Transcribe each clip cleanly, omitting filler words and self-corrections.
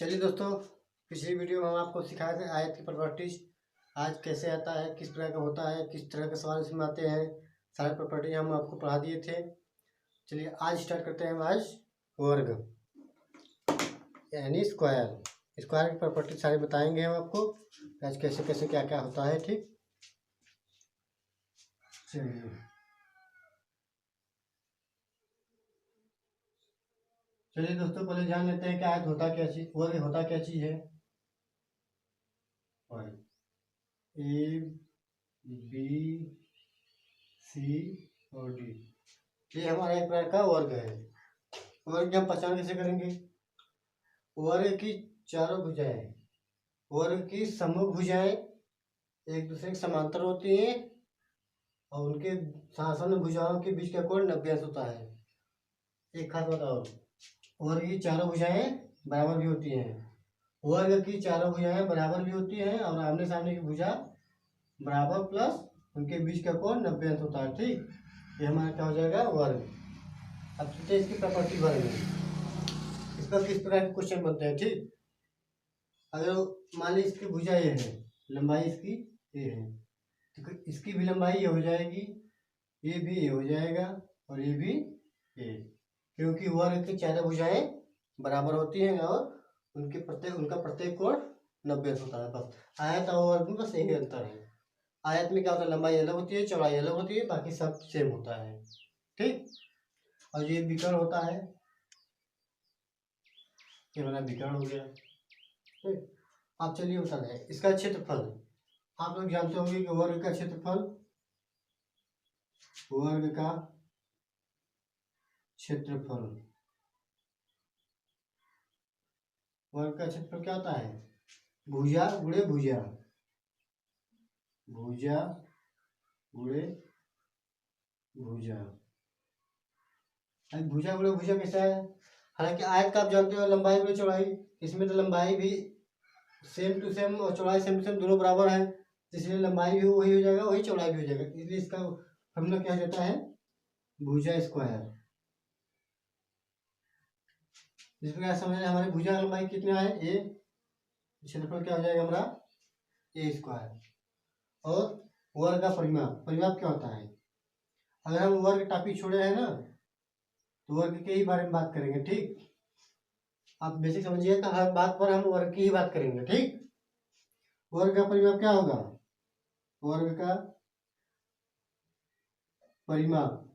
चलिए दोस्तों, पिछली वीडियो में हम आपको सिखाए थे आयत की प्रॉपर्टीज। आज कैसे आता है, किस तरह का होता है, किस तरह के सवाल इसमें आते हैं, सारे प्रॉपर्टी हम आपको पढ़ा दिए थे। चलिए आज स्टार्ट करते हैं। आज वर्ग यानी स्क्वायर की प्रॉपर्टी सारे बताएंगे हम आपको आज कैसे कैसे क्या क्या होता है। ठीक, चलिए दोस्तों, पहले जान लेते हैं कि आयत होता क्या चीज, वर्ग होता क्या चीज है। वर्ग ए बी सी और डी, ये हमारा एक प्रकार का वर्ग है। वर्ग की हम पहचान कैसे करेंगे? वर्ग की चारों भुजाएं, वर्ग की समूह भुजाएं एक दूसरे के समांतर होती हैं और उनके सासन भुजाओं के बीच का कोण 90 अंश होता है। एक खास बताओ, वर्ग की चारों भुजाएं बराबर भी होती हैं। वर्ग की चारों भुजाएं बराबर भी होती हैं और आमने सामने की भुजा बराबर प्लस उनके बीच का कोण 90 अंश होता है। ठीक, ये हमारा क्या हो जाएगा? वर्ग। अब चलते हैं इसकी प्रॉपर्टी वर्ग में, इस पर किस तरह के क्वेश्चन बनते हैं। ठीक, अगर मान ली इसकी भुजा ये है, लंबाई इसकी ये है, तो इसकी भी लंबाई ये हो जाएगी, ये भी ये हो जाएगा और ये भी ये, क्योंकि वर्ग की चारों भुजाएं बराबर होती हैं और उनका प्रत्येक कोण 90 अंश होता है। बस आयत और वर्ग में बस यही अंतर है। आयत में क्या होता है, लंबाई अलग होती है, चौड़ाई अलग होती है, बाकी सब सेम होता है। ठीक, और ये विकर्ण होता है, ये वाला विकर्ण हो गया। ठीक, आप चलिए बता दें इसका क्षेत्रफल। आप लोग जानते होंगे कि वर्ग का क्षेत्रफल, वर्ग का क्षेत्रफल, वर्ग का क्षेत्रफल क्या होता है? भुजा गुणे भुजा, भुजा गुणे भुजा। भुजा गुणे भुजा कैसा है? हालांकि आयत का आप जानते हो लंबाई गुणे चौड़ाई, इसमें तो लंबाई भी सेम टू सेम और चौड़ाई सेम टू सेम दोनों बराबर है, इसलिए लंबाई भी वही हो जाएगा, वही चौड़ाई भी हो जाएगा, इसलिए इसका फॉर्मूला क्या जाता है? भुजा स्क्वायर। जिस प्रकार समझ हमारे भुजा की लंबाई कितना है? ए, क्षेत्रफल क्या हो जाएगा हमारा? ए स्क्वायर। और वर्ग का परिमाप क्या होता है? अगर हम वर्ग टॉपिक छोड़े हैं ना, तो वर्ग के ही बारे में बात करेंगे। ठीक, आप बेसिक समझिएगा, हर बात पर हम वर्ग की ही बात करेंगे। ठीक, वर्ग का परिमाप क्या होगा? वर्ग का परिमाप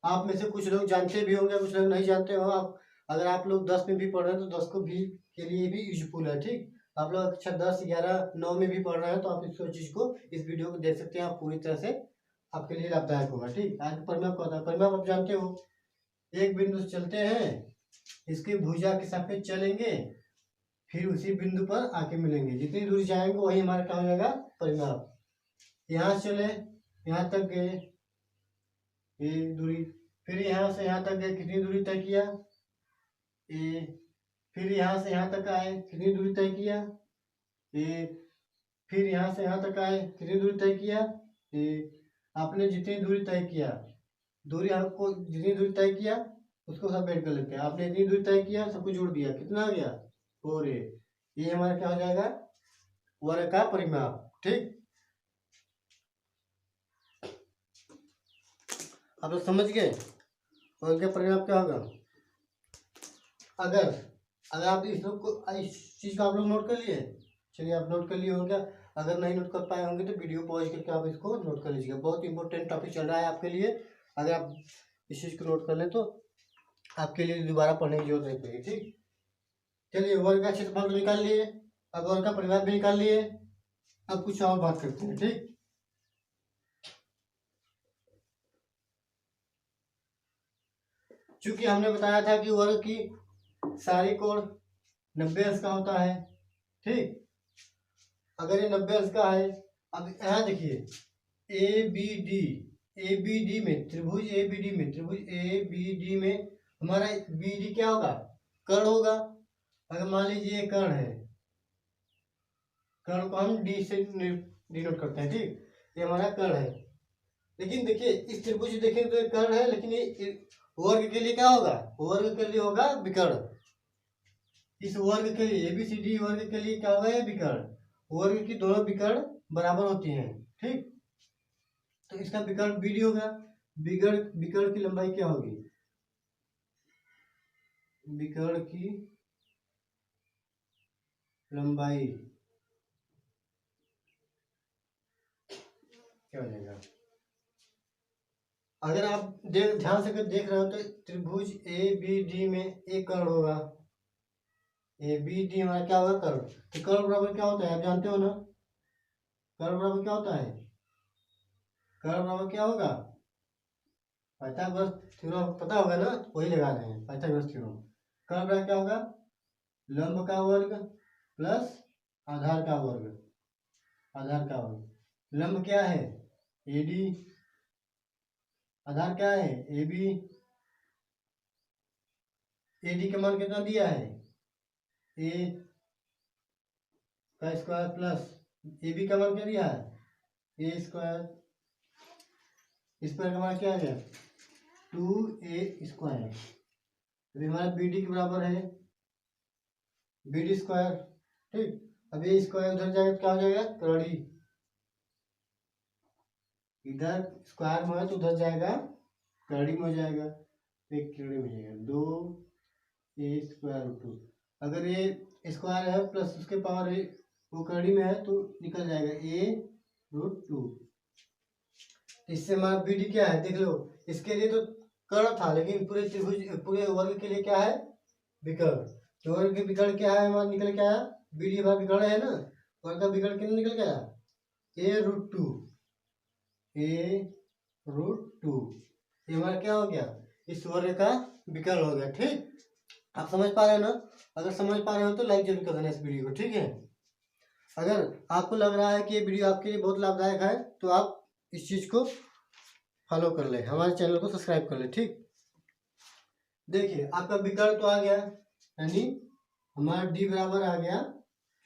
आप में से कुछ लोग जानते भी होंगे, कुछ लोग नहीं जानते हो। आप अगर आप लोग 10 में भी पढ़ रहे हैं तो 10 को भी के लिए भी यूजफुल है। ठीक, आप लोग अच्छा 10, 11, 9 में भी पढ़ रहे हैं तो आप इस चीज को, इस वीडियो को देख सकते हैं, आप पूरी तरह से आपके लिए लाभदायक होगा। ठीक, आज परिमाप क्या होता है? परिमाप आप जानते हो, एक बिंदु से चलते हैं, इसकी भुजा के सापेक्ष चलेंगे, फिर उसी बिंदु पर आके मिलेंगे, जितनी दूरी जाएंगे वही हमारा क्या हो जाएगा? परिमाप। यहाँ से चले, यहाँ तक गए, ये दूरी, फिर यहाँ से यहाँ तक गए, कितनी दूरी तय किया? ए, फिर यहाँ से यहाँ तक आए, कितनी दूरी तय किया? ए, फिर यहाँ से यहाँ तक आए, कितनी दूरी तय किया? ए, आपने जितनी दूरी तय किया, दूरी आपको जितनी दूरी तय किया उसको सब ऐड कर लेते हैं। आपने इतनी दूरी तय किया, सबको जोड़ दिया, कितना आ गया? 4a। ये हमारा क्या हो जाएगा? वर्ग का परिमाप। ठीक, आप लोग समझ गए वर्ग का परिमाप क्या होगा? अगर आप इस चीज को आप लोग नोट कर लिए, चलिए आप नोट कर लिए होंगे। अगर नहीं नोट कर पाए होंगे तो वीडियो पॉज करके आप इसको नोट कर लीजिएगा, बहुत इंपॉर्टेंट टॉपिक चल रहा है आपके लिए। अगर आप इस चीज को नोट कर लें तो आपके लिए दोबारा पढ़ने की जरूरत नहीं पड़ेगी। ठीक, चलिए वर्ग का क्षेत्रफल तो निकाल लिए, अब वर्ग का परिमाप भी निकाल लिए, अब कुछ और बात करते हैं। ठीक, चूंकि हमने बताया था कि वर्ग की सारी कोण 90 अंश का होता है। ठीक, अगर ये 90 अंश का है, अब यहाँ देखिए ए बी डी में त्रिभुज ए बी डी में हमारा बी डी क्या होगा? कर्ण होगा। अगर मान लीजिए ये कर्ण है, कर्ण को हम डी से डिनोट करते हैं। ठीक, ये हमारा कर्ण है, लेकिन देखिए इस त्रिभुज देखेंगे तो ये कर्ण है, लेकिन ये वर्ग के लिए क्या होगा? वर्ग के लिए होगा विकर्ण। इस वर्ग के लिए ABCD वर्ग के लिए क्या होगा, ये विकर्ण, वर्ग की दोनों विकर्ण बराबर होती हैं, ठीक। तो इसका विकर्ण BD होगा। विकर्ण विकर्ण की लंबाई क्या होगी, विकर्ण की लंबाई क्या हो जाएगा, अगर आप ध्यान से अगर देख रहे हो तो त्रिभुज ABD में एक कर्ण होगा, ABD हमारा क्या होगा, कर्ण। तो कर्ण बराबर क्या होता है, आप जानते हो ना, कर्ण बराबर क्या होता है, कर्ण बराबर क्या होगा, पाइथागोरस थ्योरम पता होगा ना, वही लगा रहे हैं, पाइथागोरस थ्योरम। कर्ण बराबर क्या होगा, लंब का वर्ग प्लस आधार का वर्ग, आधार का वर्ग। लंब क्या है, AD, आधार क्या है, AB, AD का मान कितना दिया है, A का स्क्वायर प्लस AB का मान क्या दिया है, A स्क्वायर, स्क्वायर का मान क्या आ गया, 2A स्क्वायर। अभी हमारा BD के बराबर है BD स्क्वायर, ठीक। अब ये स्क्वायर उधर जाएगा तो क्या हो जाएगा, कड़ी, इधर स्क्वायर में है तो उधर जाएगा कड़ी में हो जाएगा, एक कड़ी में जाएगा 2A स्क्वायर रूट 2। अगर ये स्क्वायर है प्लस उसके पावर है वो कड़ी में है तो निकल जाएगा A रूट 2। इससे हमारा BD क्या है देख लो, इसके लिए तो कर्ण था लेकिन पूरे त्रिभुज पूरे वर्ग के लिए क्या है, विकर्ण। तो वर्ग के विकर्ण क्या है, हमारा निकल के आया BD हमारा विकर्ण है ना, वर्ग का विकर्ण कितना निकल के आया, A रूट 2, A रूट 2। ये हमारा क्या हो गया, इस वर्ग का विकर्ण हो गया, ठीक। आप समझ पा रहे हो ना, अगर समझ पा रहे हो तो लाइक जरूर कर देना इस वीडियो को, ठीक है। अगर आपको लग रहा है कि ये वीडियो आपके लिए बहुत लाभदायक है तो आप इस चीज़ को फॉलो कर ले, हमारे चैनल को सब्सक्राइब कर ले, ठीक। देखिए आपका विकर्ण तो आ गया, यानी हमारा D बराबर आ गया,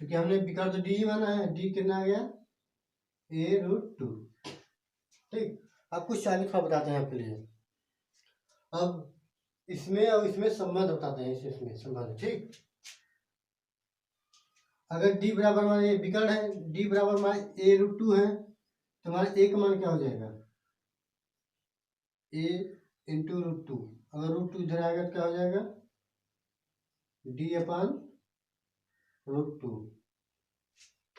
क्योंकि हमने विकर्ण तो D ही माना है, D कितना आ गया, A रूट 2, ठीक। अब कुछ आगे थोड़ा बताते हैं आपके लिए, अब इसमें और इसमें संबंध बताते हैं, इसमें संबंध, ठीक। अगर D बराबर हमारा ये विकर्ण है, D बराबर हमारा A रूट 2 है तो हमारा A का मान क्या हो जाएगा, A इंटू रूट 2। अगर रूट 2 इधर आएगा तो क्या हो जाएगा, D अपन रूट 2।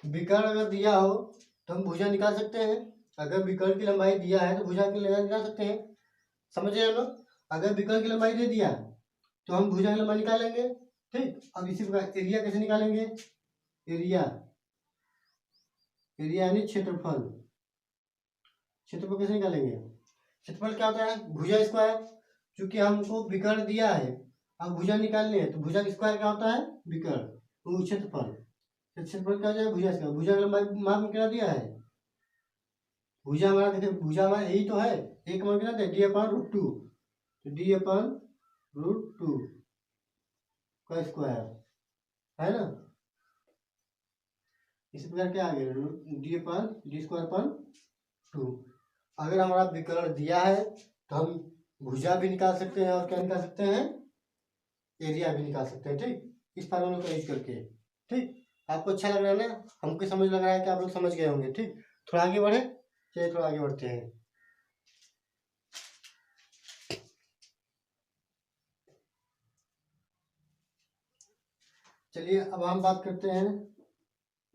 विकर्ण अगर दिया हो तो हम भुजा निकाल सकते हैं, अगर विकर्ण की लंबाई दिया है तो भुजा की लंबाई निकाल सकते हैं, समझ रहे हैं लोग। अगर विकर्ण की लंबाई दे दिया तो हम भुजा की लंबाई निकालेंगे, ठीक। अब इसी प्रकार एरिया कैसे निकालेंगे, एरिया, एरिया यानी क्षेत्रफल, क्षेत्रफल कैसे निकालेंगे, क्षेत्रफल क्या होता है, भुजा स्क्वायर, क्योंकि हमको विकर्ण दिया है, अब भुजा निकालनी है तो भुजा स्क्वायर क्या होता है, विकर्ण, तो क्षेत्रफल, क्षेत्रफल क्या हो जाएगा, भुजा स्क्वायर। भुजा का लंबाई मान में क्या दिया है, भुजा हमारा देखिए भुजा हमारा यही तो है, एक मान कितना D अपन रूट 2, तो D अपन रूट 2 का स्क्वायर है ना, इसी प्रकार क्या आ गया, D स्क्वायर अपन 2। अगर हमारा विकर्ण दिया है तो हम भुजा भी निकाल सकते हैं और क्या निकाल सकते हैं, एरिया भी निकाल सकते हैं, ठीक, इस फार्मूला का यूज करके, ठीक। आपको अच्छा लग रहा है ना, हमको समझ लग रहा है कि आप लोग समझ गए होंगे, ठीक। थोड़ा आगे बढ़े, चलिए थोड़ा आगे बढ़ते हैं। चलिए अब हम बात करते हैं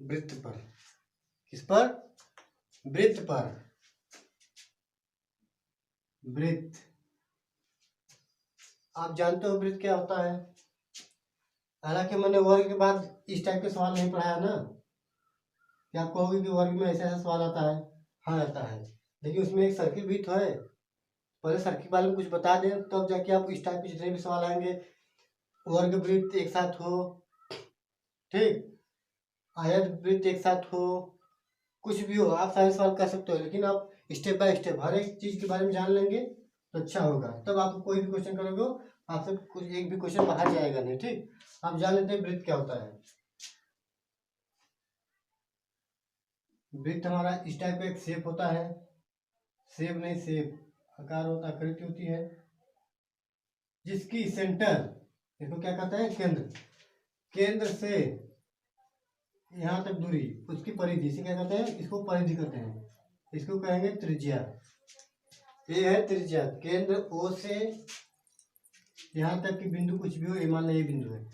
वृत्त पर, किस पर, वृत्त पर, वृत्त। आप जानते हो वृत्त क्या होता है, हालांकि मैंने वर्ग के बाद इस टाइप के सवाल नहीं पढ़ाया ना, कि आप कहोगे कि वर्ग में ऐसा ऐसा सवाल आता है, हाँ आता है, लेकिन उसमें एक सर्किल भी तो है, पहले सर्किल बारे में कुछ बता दें तब जाके आप इस टाइप के जितने भी सवाल आएंगे, वर्ग वृत्त एक साथ हो, ठीक, आयत वृत्त एक साथ हो, कुछ भी हो आप सारे सवाल कर सकते हो, लेकिन आप स्टेप बाय स्टेप हर एक चीज के बारे में जान लेंगे तो अच्छा होगा, तब आप कोई भी क्वेश्चन करोगे आपसे कुछ एक भी क्वेश्चन बाहर जाएगा नहीं, ठीक। आप जान लेते हैं वृत्त क्या होता है। वृत्त हमारा इस टाइप का एक शेप होता है, शेप नहीं शेप, आकार होता है, आकृति होती है, जिसकी सेंटर, इसको क्या कहते हैं, केंद्र, केंद्र से यहाँ तक दूरी, उसकी परिधि, इसे क्या कहते हैं, इसको परिधि कहते हैं, इसको कहेंगे त्रिज्या। ये है त्रिज्या। केंद्र ओ से यहाँ तक की बिंदु कुछ भी हो, ये मान लो ये बिंदु है,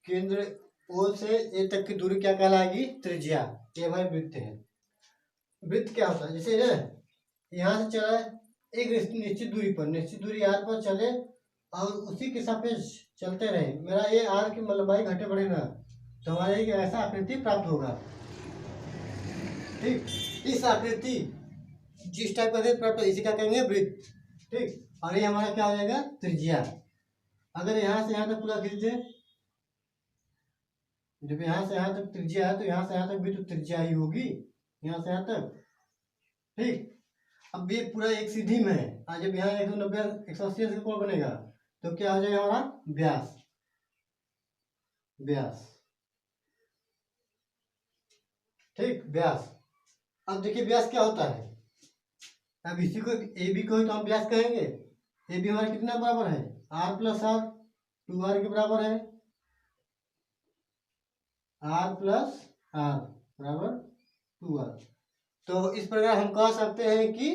केंद्र ओ से ए तक की दूरी क्या कहलाएगी, त्रिज्या। ये हमारे वृत्त है। वृत्त क्या होता है, जैसे ना यहाँ से चला एक निश्चित दूरी पर, निश्चित दूरी आर पर चले और उसी के सापेक्ष चलते रहे, मेरा ये आर की लंबाई घटे बढ़े ना, तो हमारा एक ऐसा आकृति प्राप्त होगा। ठीक, इस आकृति जिस टाइप का प्राप्त हो, इसी का कहेंगे वृत्त। ठीक, और ये हमारा क्या हो जाएगा, त्रिज्या। अगर यहाँ से यहाँ तक पूरा खींच दें, जब यहाँ से यहाँ तक त्रिज्या है तो यहाँ से यहाँ तक भी तो त्रिज्या ही होगी, यहाँ से यहाँ तक। ठीक, अब ये पूरा एक सीधी में है, और जब यहाँ 190 180 से कोण बनेगा तो क्या हो जाएगा हमारा व्यास। व्यास, ठीक, व्यास। अब देखिए व्यास क्या होता है, अब इसी को ए बी को तो हम व्यास कहेंगे। ए बी हमारा कितना बराबर है, आर प्लस आर, 2r के बराबर है, आर प्लस आर बराबर 2r। तो इस प्रकार हम कह सकते हैं कि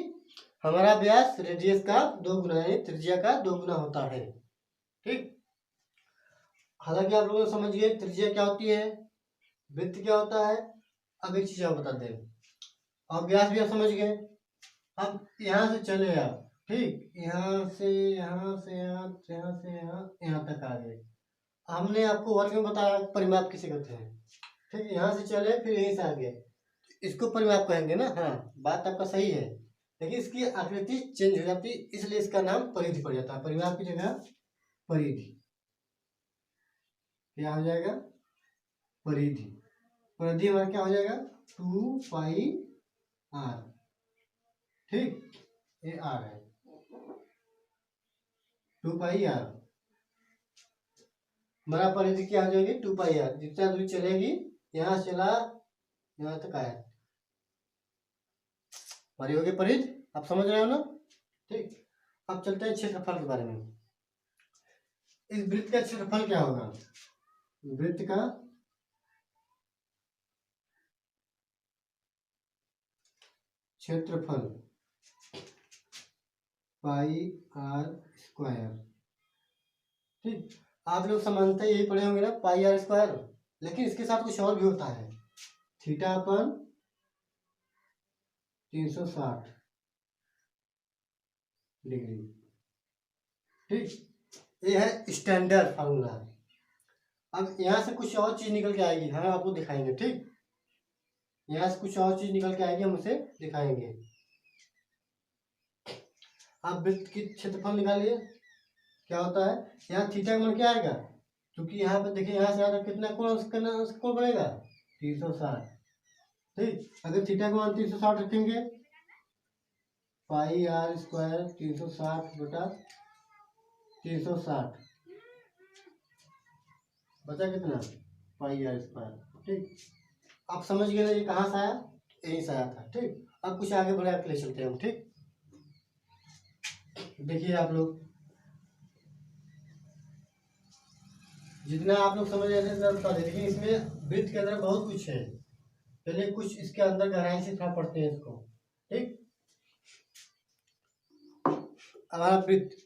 हमारा व्यास रेडियस का 2 गुना यानी त्रिज्या का 2 गुना होता है। ठीक, हालांकि आप लोग समझ गए त्रिज्या क्या होती है, वृत्त क्या होता है। अब एक चीज आप बता दें, और व्यास भी आप समझ गए। अब यहाँ से चले आप, ठीक, यहाँ से यहाँ से यहाँ, यहाँ से यहाँ, यहाँ तक आ गए। हमने आपको वर्ग में बताया परिमाप किसे कहते हैं। ठीक, यहाँ से चले फिर यहीं से आ गए, इसको परिमाप कहेंगे ना। हाँ, बात आपका सही है, लेकिन इसकी आकृति चेंज हो जाती है, इसलिए इसका नाम परिधि पड़ जाता है। परिमाप की जगह परिधि, क्या हो जाएगा, परिधि। परिधि हमारा क्या हो जाएगा, 2 पाई आर। ठीक, ये आर है, 2 पाई आर। हमारा परिधि क्या हो जाएगी, 2 पाई आर। जितना दूरी चलेगी, यहाँ चला यहाँ तक आया, हमारी होगी परिधि। आप समझ रहे हो ना। ठीक, अब चलते हैं क्षेत्रफल के बारे में। इस वृत्त का क्षेत्रफल क्या होगा, वृत्त का क्षेत्रफल पाई आर स्क्वायर। ठीक, आप लोग सामान्यतः यही पढ़े होंगे ना, पाई आर स्क्वायर, लेकिन इसके साथ कुछ और भी होता है, थीटा अपन 360 डिग्री। ठीक, ये है स्टैंडर्ड फार्मूला। अब यहाँ से कुछ और चीज निकल के आएगी, हम आपको दिखाएंगे। ठीक, यहाँ से कुछ और चीज निकल के आएगी, हम उसे दिखाएंगे। आप वृत्त की क्षेत्रफल निकालिए, क्या होता है, यहाँ थीटा का मान क्या आएगा, क्योंकि यहाँ पे देखिए यहाँ से यहाँ तक कितना कोण बनेगा, 360। ठीक, अगर थीटा का मान 360 रखेंगे, पाई आर स्क्वायर 360 बटा 360 बचा कितना, पाई आर स्क्वायर। ठीक, आप समझ गए ये कहाँ से आया, यहीं से आया था। ठीक, अब कुछ आगे बढ़ा के ले चलते हैं हम। ठीक, देखिए आप लोग जितना आप लोग समझ रहे थे बता दें, लेकिन इसमें वृत्त के अंदर बहुत कुछ है। चलिए कुछ इसके अंदर गहराई से थोड़ा पढ़ते हैं इसको। ठीक, हमारा वृत्त,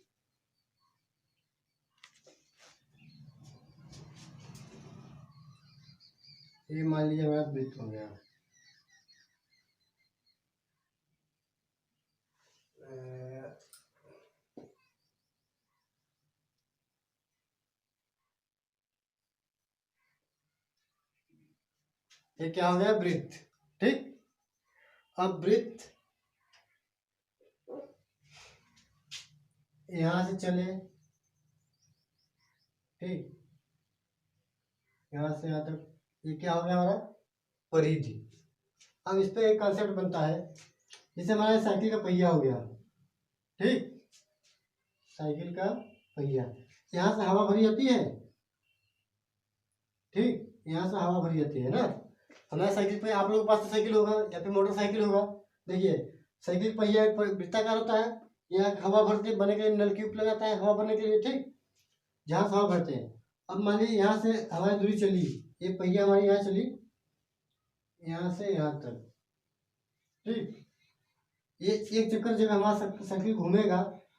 ये मान लीजिए हमारा वृत्त हो गया। ये क्या हो गया, वृत्त। ठीक, अब वृत्त यहां से चले, ठीक, यहां से यहां तक, ये क्या हो गया हमारा परिधि। अब इस पे एक कॉन्सेप्ट बनता है, जैसे हमारा साइकिल का पहिया हो गया। ठीक, साइकिल का पहिया, यहाँ से हवा भरी जाती है। ठीक, यहाँ से हवा भरी जाती है ना। हमारे साइकिल पे, आप लोगों के पास तो साइकिल होगा या फिर मोटरसाइकिल होगा। देखिए साइकिल पहिया वृत्ताकार होता है, यहाँ हवा भरते बने के लिए नलकी लगाता है हवा भरने के लिए। ठीक, जहाँ से हवा भरते हैं, अब मान लीजिए यहाँ से हमारी दूरी चली, ये पहिया हमारी यहाँ चली, यहाँ से यहाँ तक, ठीक। ये एक चक्कर जब हमारा साइकिल घूमेगा,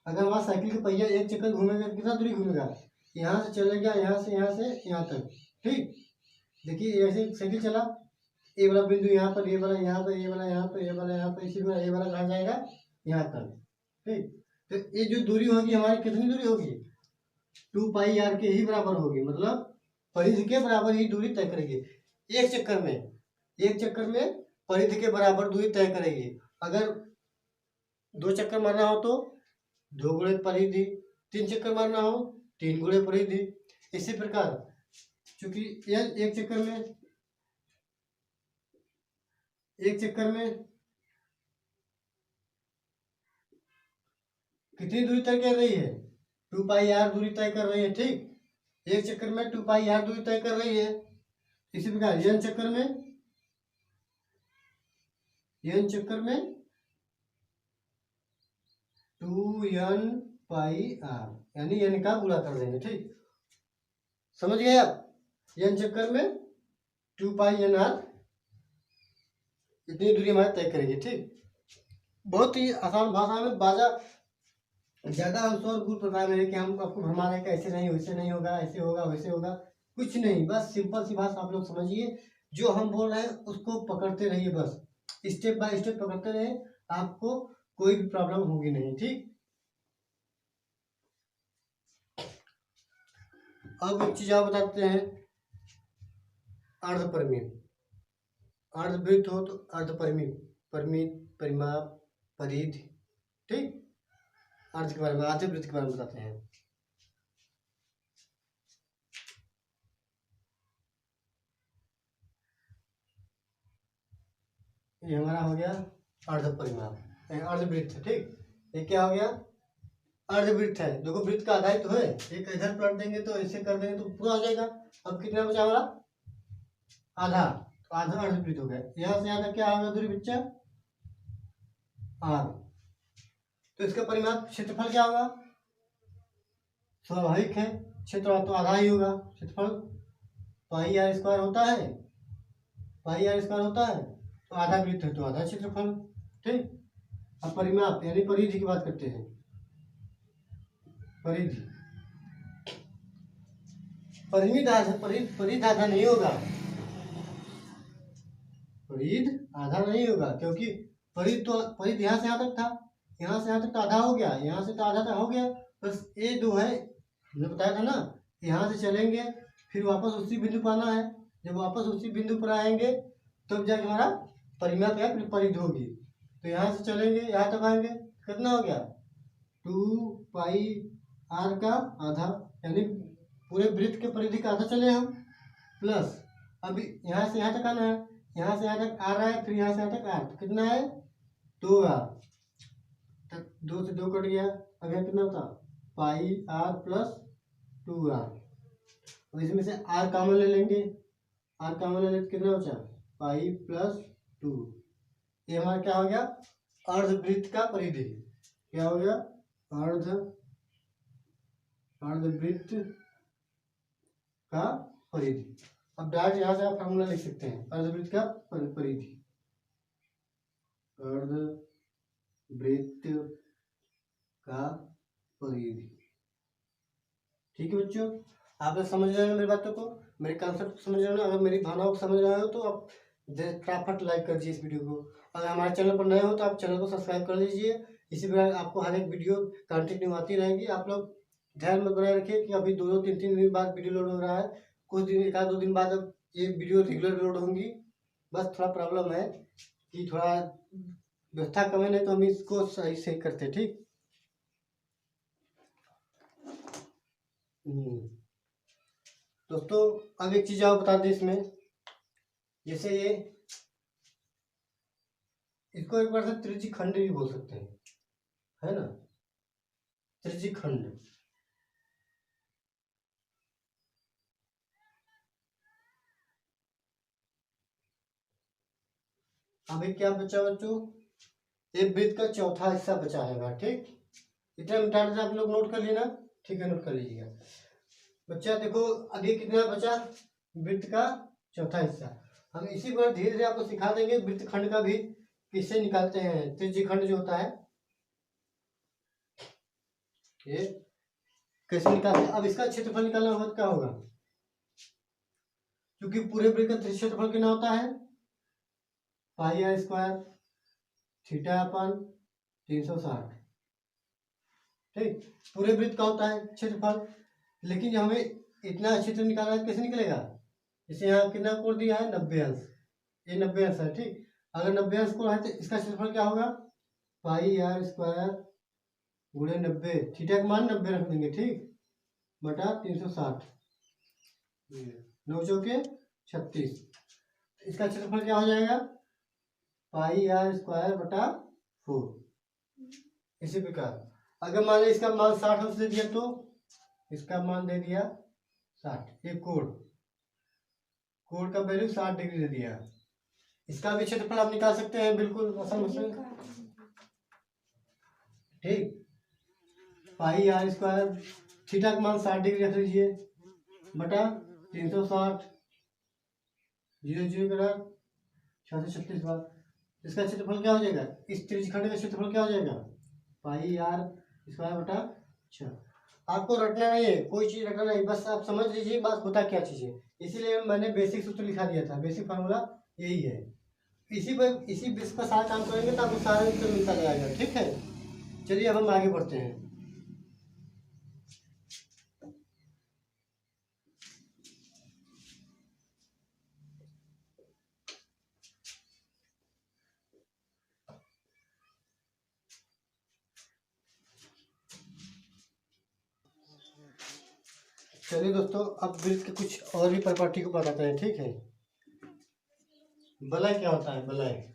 अगर हमारा साइकिल का पहिया एक चक्कर घूमेगा तो कितना दूरी घूमेगा, यहाँ से चलेगा, यहाँ से यहाँ तक, ठीक। देखिए ऐसे साइकिल चला, ये वाला बिंदु यहाँ पर, ये वाला यहाँ पर, ये वाला यहाँ पर, ये वाला यहाँ पर, इसी वाला ये वाला कहाँ जाएगा, यहाँ तक, ठीक। तो ये जो दूरी होगी हमारी, कितनी दूरी होगी, 2πr के ही बराबर होगी, मतलब परिधि के बराबर ही दूरी तय करेगी एक चक्कर में। एक चक्कर में परिधि के बराबर दूरी तय करेगी। अगर 2 चक्कर मारना हो तो 2 गुणे परिधि, 3 चक्कर मारना हो 3 गुणे परिधि। इसी प्रकार चूंकि एक चक्कर में कितनी दूरी तय कर रही है, 2πr दूरी तय कर रही है, ठीक। एक चक्कर में 2πr दूरी तय कर रही है। इसी प्रकार n चक्कर में 2n πr, यानी n का गुणा कर देंगे, ठीक। समझ गए आप, n चक्कर में 2πnr इतनी दूरी हमारे तय करेगी, ठीक। बहुत ही आसान भाषा में, बाजा ज्यादा अंश और गुण प्रकार में है कि हम आपको भरमा रहे हैं कि ऐसे नहीं, वैसे नहीं होगा, ऐसे होगा, वैसे होगा, कुछ नहीं। बस सिंपल सी भाषा आप लोग समझिए, जो हम बोल रहे हैं उसको पकड़ते रहिए, बस स्टेप बाय स्टेप पकड़ते रहे, आपको कोई भी प्रॉब्लम होगी नहीं, ठीक। अब एक चीज आप बताते हैं, अर्धपरिमित, अर्धवृत्त हो तो अर्धपरिमित, परिमित, परिमाप, परिधि, ठीक। अर्ध के बारे में, अर्धवृत्त के बारे में बताते हैं। ये हमारा हो गया अर्धपरिमाप, अर्धवृत्त, ठीक। ये क्या हो गया, अर्धवृत्त है। देखो वृत्त का आधा ही तो है, एक इधर पलट देंगे तो ऐसे कर देंगे तो पूरा हो जाएगा। अब कितना बचा हमारा, आधा, तो आधा अर्धवृत्त हो गया। यहाँ से यहाँ तक क्या होगा दूरी बच्चा, r। तो इसका परिमाप क्षेत्रफल क्या होगा, स्वाभाविक है, क्षेत्र तो आधा ही होगा क्षेत्रफल, πr² होता है, πr² होता है, तो आधा वृत्त है तो आधा क्षेत्रफल, ठीक। अब परिमाप यानी परिधि की बात करते हैं। परिधि, परिमित आधा, परिध आधा नहीं होगा, परिध आधा नहीं होगा, क्योंकि परिध तो परिध यहाँ से यहाँ तक था, यहाँ से यहाँ तक तो आधा हो गया, यहाँ से तो आधा तक हो गया, बस ये 2 है, हमने बताया था ना। यहाँ से चलेंगे फिर वापस उसी बिंदु पर आना है, जब वापस उसी बिंदु पर आएंगे तब जाके हमारा परिमाप या फिर परिधि होगी। तो यहाँ से चलेंगे यहाँ तक आएंगे, कितना हो गया, 2πr का आधा, यानी पूरे वृत्त के परिधि का आधा चले हम, प्लस अभी यहाँ से यहाँ तक आना है, यहाँ से यहाँ तक आ रहा है, फिर यहाँ से यहाँ तक r, तो कितना है 2r, 2 से 2 कट गया, अब यहाँ कितना होता, πr प्लस 2r। अब इसमें से r कॉमन ले लेंगे, r कॉमन ले लेते कितना बचा, पाई प्लस 2। ये हमारा क्या हो गया, अर्धवृत्त का परिधि, क्या हो गया, अर्धवृत्त का परिधि। अब डायरेक्ट यहाँ से आप फॉर्मूला लिख सकते हैं, अर्धवृत्त का परिधि, अर्धवृत्त का परिधि, ठीक है बच्चों। आप लोग समझ रहे हो मेरी बातों को, मेरे कॉन्सेप्ट समझ रहे हो ना। अगर मेरी भावनाओं को समझ रहे हो तो आप फटाफट लाइक कर दीजिए इस वीडियो को। अगर हमारे चैनल पर नए हो तो आप चैनल को सब्सक्राइब कर लीजिए, इसी प्रकार आपको हर एक वीडियो कंटिन्यू आती रहेगी। आप लोग ध्यान में बनाए रखिए कि अभी 2-3 दिन बाद वीडियो लोड हो रहा है, कुछ दिन 1-2 दिन बाद अब ये वीडियो रेगुलर लोड होंगी। बस थोड़ा प्रॉब्लम है कि थोड़ा व्यवस्था कम है, नहीं तो हम इसको सही से करते, ठीक। दोस्तों अब एक चीज और बता दें इसमें, जैसे ये इसको एक बार से त्रिज्यखंड भी बोल सकते हैं, है ना, त्रिज्यखंड। अभी क्या बचा बच्चों, एक वृत्त का चौथा हिस्सा बचा है, ठीक। इतना मिटा आप लोग नोट कर लेना, ठीक है, नोट कर लीजिएगा बच्चा देखो आगे कितना बचा, वृत्त का चौथा हिस्सा। हम इसी पर धीरे धीरे आपको सिखा देंगे वृत्त खंड का भी किससे निकालते हैं। त्रिज्य खंड जो होता है ये कैसे निकालते हैं। अब इसका क्षेत्रफल निकालना होगा तो क्या होगा, क्योंकि पूरे वृत्त का क्षेत्रफल कितना होता है, पाई आर स्क्वायर थीटा अपन 360। ठीक, पूरे वृत्त का होता है क्षेत्रफल। लेकिन हमें इतना क्षेत्र निकालना है, कैसे निकलेगा, जैसे यहाँ कितना कोण दिया है 90 अंश, ये 90 अंश है। ठीक, अगर 90 अंश कोण है तो इसका क्षेत्रफल क्या होगा, पाई आर स्क्वायर गुणे 90, थीटा का मान 90 रख देंगे। ठीक, बटा 360, 9 चौके 36। इसका क्षेत्रफल क्या हो जाएगा, पाई आर स्क्वायर बटा 4। इसी प्रकार अगर मान लीजिए इसका मान 60 अंश दे दिया तो इसका मान दे दिया 60, ये कोण का वैल्यू 60 डिग्री दे दिया। इसका भी क्षेत्रफल आप निकाल सकते हैं बिल्कुल आसान से। ठीक, पाई आर स्क्वायर थीटा का मान 60 डिग्री रख लीजिए बटा 360, 0 0 करा 636 बार। इसका क्षेत्रफल क्या हो जाएगा, इस त्रिज्यखंड का क्षेत्रफल क्या हो जाएगा, पाई आर स्क्वायर बटा 6। आपको रटना नहीं है, कोई चीज रटना नहीं, बस आप समझ लीजिए बात होता क्या चीज है। इसीलिए मैंने बेसिक सूत्र लिखा दिया था, बेसिक फार्मूला यही है। इसी बेस पर सारा काम करेंगे तो आपको सारा उत्तर मिलता जाएगा। ठीक है, चलिए अब हम आगे बढ़ते हैं। चलिए दोस्तों, अब वृत्त के कुछ और भी प्रॉपर्टी को बताते हैं। ठीक है, वलय क्या होता है, वलय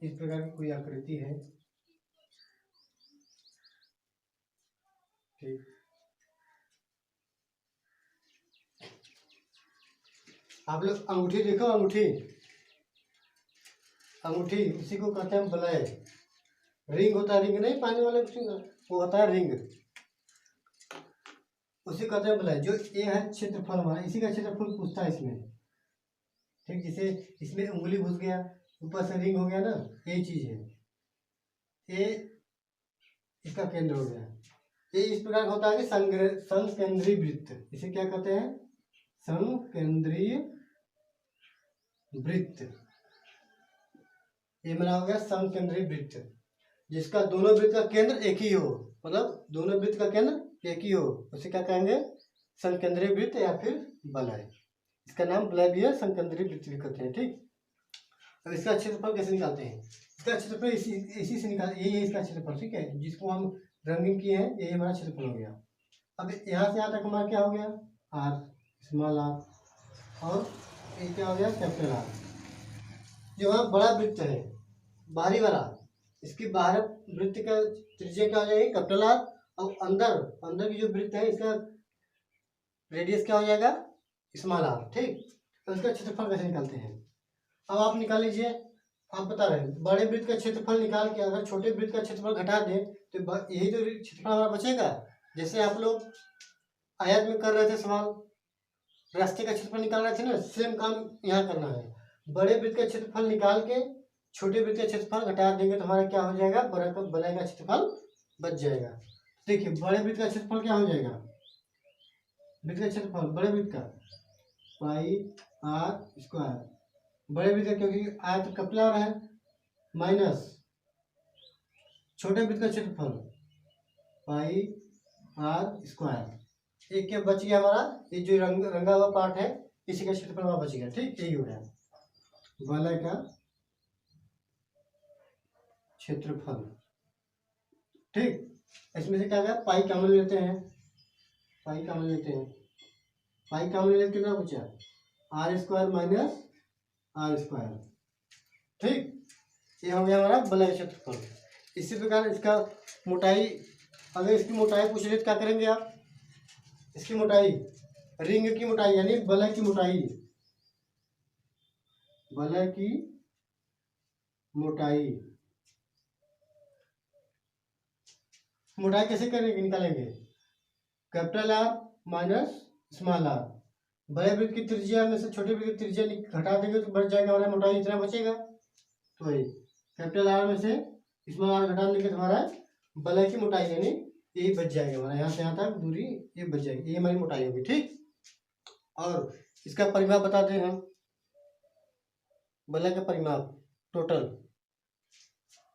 इस प्रकार की कोई आकृति है। ठीक, आप लोग अंगूठी देखो, अंगूठी इसी को कहते हैं वलय। रिंग होता है, रिंग नहीं पानी वाले वो होता है रिंग, उसी कहते हैं वलय। जो ये है क्षेत्रफल हमारा, इसी का क्षेत्रफल पूछता है इसमें। ठीक, जैसे इसमें उंगली घुस गया, ऊपर से रिंग हो गया ना, यही चीज है। ये इसका केंद्र हो गया। ये इस प्रकार का होता है कि समकेंद्रीय वृत्त, इसे क्या कहते हैं, समकेंद्रीय वृत्त। ये मेरा हो गया समकेंद्रीय वृत्त, जिसका दोनों वृत्त का केंद्र एक ही हो, मतलब दोनों वृत्त का केंद्र एक ही हो, उसे क्या कहेंगे, समकेंद्रीय वृत्त या फिर वलय। इसका नाम वलय भी है, समकेंद्रीय वृत्त भी कहते हैं। ठीक, अब इसका क्षेत्रफल कैसे निकालते हैं, इसका क्षेत्रफल इसी से निकाल, यही है इसका क्षेत्रफल। ठीक है, जिसको हम रंगीन किए हैं, यही हमारा क्षेत्रफल हो गया। अब यहाँ से यहाँ तक हमारा क्या हो गया, आर, स्मॉल आर, और ये क्या हो गया, कैपिटल आर। जो वहाँ बड़ा वृत्त है बाहरी वाला, इसकी बाहर वृत्त का त्रिज्या क्या हो जाएगी, कैपिटल आर, और अंदर की जो वृत्त है इसका रेडियस क्या हो जाएगा, स्मॉल आर। ठीक, तो इसका क्षेत्रफल कैसे निकालते हैं, अब आप निकाल लीजिए। आप बता रहे हैं बड़े वृत्त का क्षेत्रफल निकाल के अगर छोटे वृत्त का क्षेत्रफल घटा दें तो यही तो क्षेत्रफल हमारा बचेगा। जैसे आप लोग आयत में कर रहे थे सवाल, रास्ते का क्षेत्रफल निकाल रहे थे ना, सेम काम यहाँ करना है। बड़े वृत्त का क्षेत्रफल निकाल के छोटे वृत्त का क्षेत्रफल घटा देंगे तो हमारा क्या हो जाएगा, वलय का क्षेत्रफल बच जाएगा। देखिए बड़े वृत्त का क्षेत्रफल क्या हो जाएगा, वृत्त का क्षेत्रफल बड़े वृत्त का पाई आर स्क्वायर, बड़े वृत्त का क्योंकि आयत कैपिटल आर है, माइनस छोटे वृत्त का क्षेत्रफल पाई आर स्क्वायर। एक क्या बच गया हमारा, ये जो रंगा हुआ पार्ट है इसी का क्षेत्रफल हमारा बच गया। ठीक, यही हो गया वलय का क्षेत्रफल। ठीक, इसमें से क्या गया, पाई कॉमन लेते हैं, पाई कॉमन लेते कितना बचा, R square minus R square. ठीक, ये हो गया हमारा वलय क्षेत्रफल। इसी प्रकार इसका मोटाई, अगर इसकी मोटाई पूछ ले तो क्या करेंगे आप, इसकी मोटाई, रिंग की मोटाई यानी वलय की मोटाई, वलय की मोटाई। मोटाई कैसे करेंगे, निकालेंगे? Capital R minus small R. बड़े वृत्त की त्रिज्या में से छोटे वृत्त की त्रिज्या घटा देंगे तो बढ़ जाएगा हमारा मोटाई, इतना बचेगा। तो ये कैपिटल आर में से स्मॉल आर घटा देंगे तो हमारा वलय की मोटाई यानी ये बच जाएगा हमारा, यहाँ से यहाँ तक दूरी ये बच जाएगी, ये हमारी मोटाई होगी। ठीक, और इसका परिमाप बताते हैं हम। वलय का परिमाप टोटल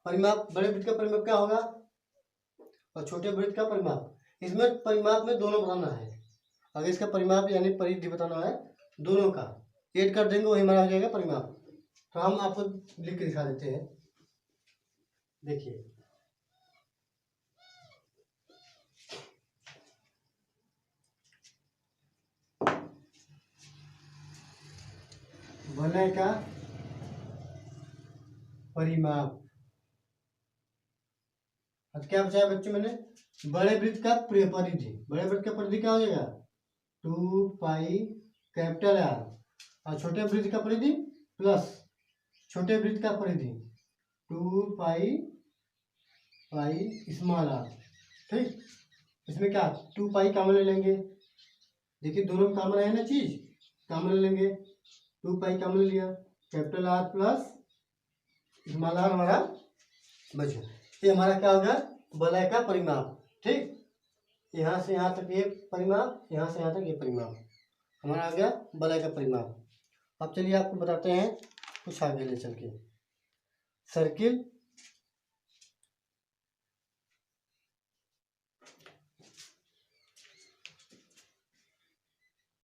परिमाप, बड़े वृत्त का परिमाप क्या होगा और छोटे वृत्त का परिमाप। इसमें परिमाप में दोनों बताना है, अगर इसका परिमाप यानी परिधि बताना है दोनों का, ऐड कर देंगे वही हमारा हो जाएगा परिमाप। तो हम आपको लिख के दिखा देते हैं, देखिए। वलय का परिमाप, अब क्या बचाया बच्चों मैंने, बड़े वृत्त का परिधि। बड़े वृत्त का परिधि क्या हो जाएगा 2 पाई कैपिटल आर, और छोटे वृत्त का परिधि प्लस छोटे वृत्त का परिधि 2 पाई स्मॉल आर। ठीक, इसमें क्या 2 पाई कॉमन ले लेंगे, देखिए दोनों में कॉमन है ना चीज, कॉमन ले लेंगे। 2 पाई कॉमन ले लिया, capital R plus small R हमारा बच गया। ये हमारा क्या होगा वलय का परिमाप। ठीक, यहाँ से यहाँ तक ये परिमाप, यहाँ से यहाँ तक ये परिमाप हमारा आ गया वलय का परिमाप। अब चलिए आपको बताते हैं कुछ आगे ले चल के। सर्किल